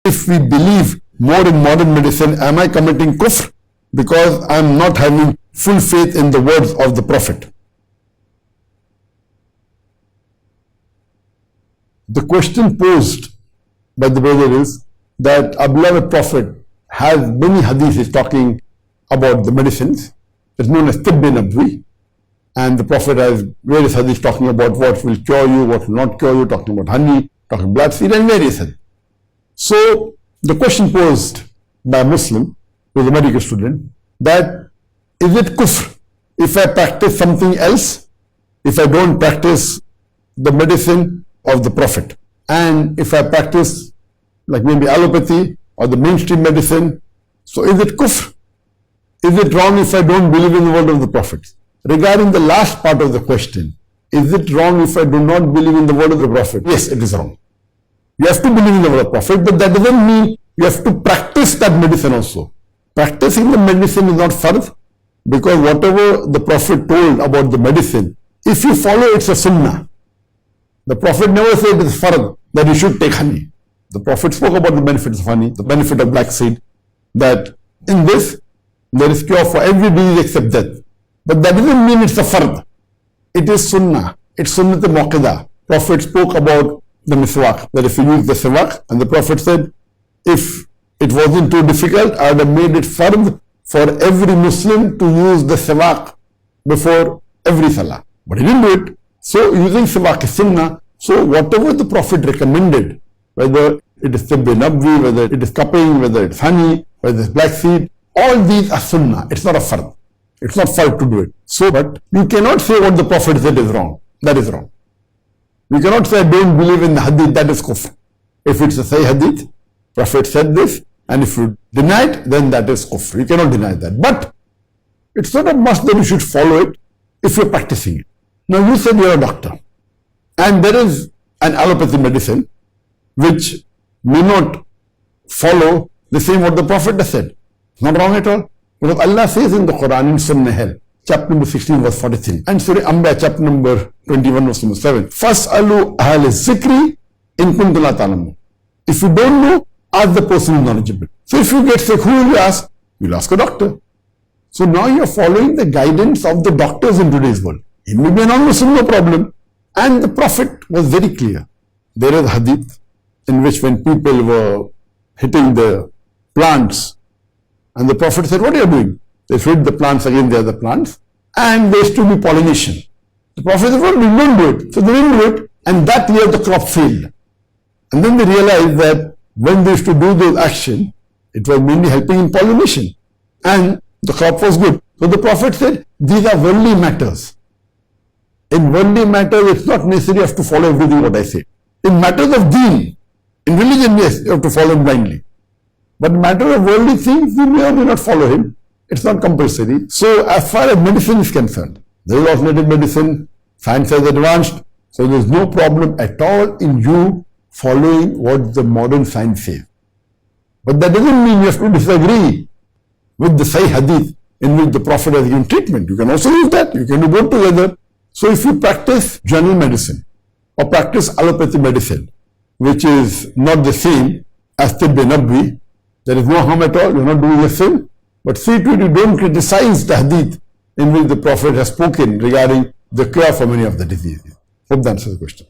if we believe more in modern medicine, am I committing kufr? Because I am not having full faith in the words of the Prophet. The question posed by the brother is that our beloved Prophet has many hadiths talking about the medicines. It's known as pbuh, and the Prophet has various hadiths talking about what will cure you, what will not cure you, talking about honey, talking black seed, and various hadiths. So the question posed by a Muslim, who is a medical student, that is it kufr if I practice something else, if I don't practice the medicine of the Prophet, and if I practice like maybe allopathy or the mainstream medicine, so is it kufr? Is it wrong if I don't believe in the word of the Prophet? Regarding the last part of the question, is it wrong if I do not believe in the word of the Prophet? Yes, it is wrong. You have to believe in the word of the Prophet, but that doesn't mean you have to practice that medicine also. Practicing the medicine is not fard, because whatever the Prophet told about the medicine, if you follow, it's a sunnah. The Prophet never said it's fard that you should take honey. The Prophet spoke about the benefits of honey, the benefit of black seed, that in this there is cure for every disease except death. But that doesn't mean it's a fard. It is sunnah. It's sunnah al-muqadah. Prophet spoke about the miswak, that if you use the siwak, and the Prophet said, if it wasn't too difficult, I would have made it fard for every Muslim to use the siwak before every salah. But he didn't do it. So using siwak is sunnah. So whatever the Prophet recommended, whether it is tibbi nabwi, whether it is cupping, whether it's honey, whether it's black seed, all these are sunnah. It's not a fard. It's not fard to do it. So, but you cannot say what the Prophet said is wrong. That is wrong. You cannot say, don't believe in the hadith, that is kufr. If it's a Sahih hadith, Prophet said this, and if you deny it, then that is kufr. You cannot deny that. But it's not a must that you should follow it if you're practicing it. Now you said you're a doctor, and there is an allopathy medicine which may not follow the same what the Prophet has said. It's not wrong at all. Because Allah says in the Quran, in Surah Nahl, chapter number 16, verse 43, and Surah Anbiya, chapter number 21, verse number 7, فَاسْأَلُوا أَهْلِ الذِّكْرِ إِن كُنتُمْ لَا تَعْلَمُونَ. If you don't know, ask the person who is knowledgeable. So if you get sick, who will you ask? You'll ask a doctor. So now you're following the guidance of the doctors in today's world. He may be a non-Muslim, no problem. And the Prophet was very clear. There is a hadith in which when people were hitting the plants, and the Prophet said, what are you doing? They hit the plants against the other plants, and there used to be pollination. The Prophet said, well, we don't do it. So they didn't do it, and that year the crop failed. And then they realized that when they used to do those action, it was mainly helping in pollination, and the crop was good. So the Prophet said, these are worldly matters. In worldly matters, it's not necessary you have to follow everything what I say. In matters of deen, in religion, yes, you have to follow him blindly. But in matter of worldly things, you may or may not follow him. It's not compulsory. So as far as medicine is concerned, there is alternative medicine, science has advanced, so there is no problem at all in you following what the modern science says. But that doesn't mean you have to disagree with the Sahih hadith in which the Prophet has given treatment. You can also use that. You can do both together. So if you practice general medicine or practice allopathy medicine, which is not the same as tibbi nabwi, there is no harm at all. You're not doing a sin. But see to it, you don't criticize the hadith in which the Prophet has spoken regarding the cure for many of the diseases. Hope that answers the question.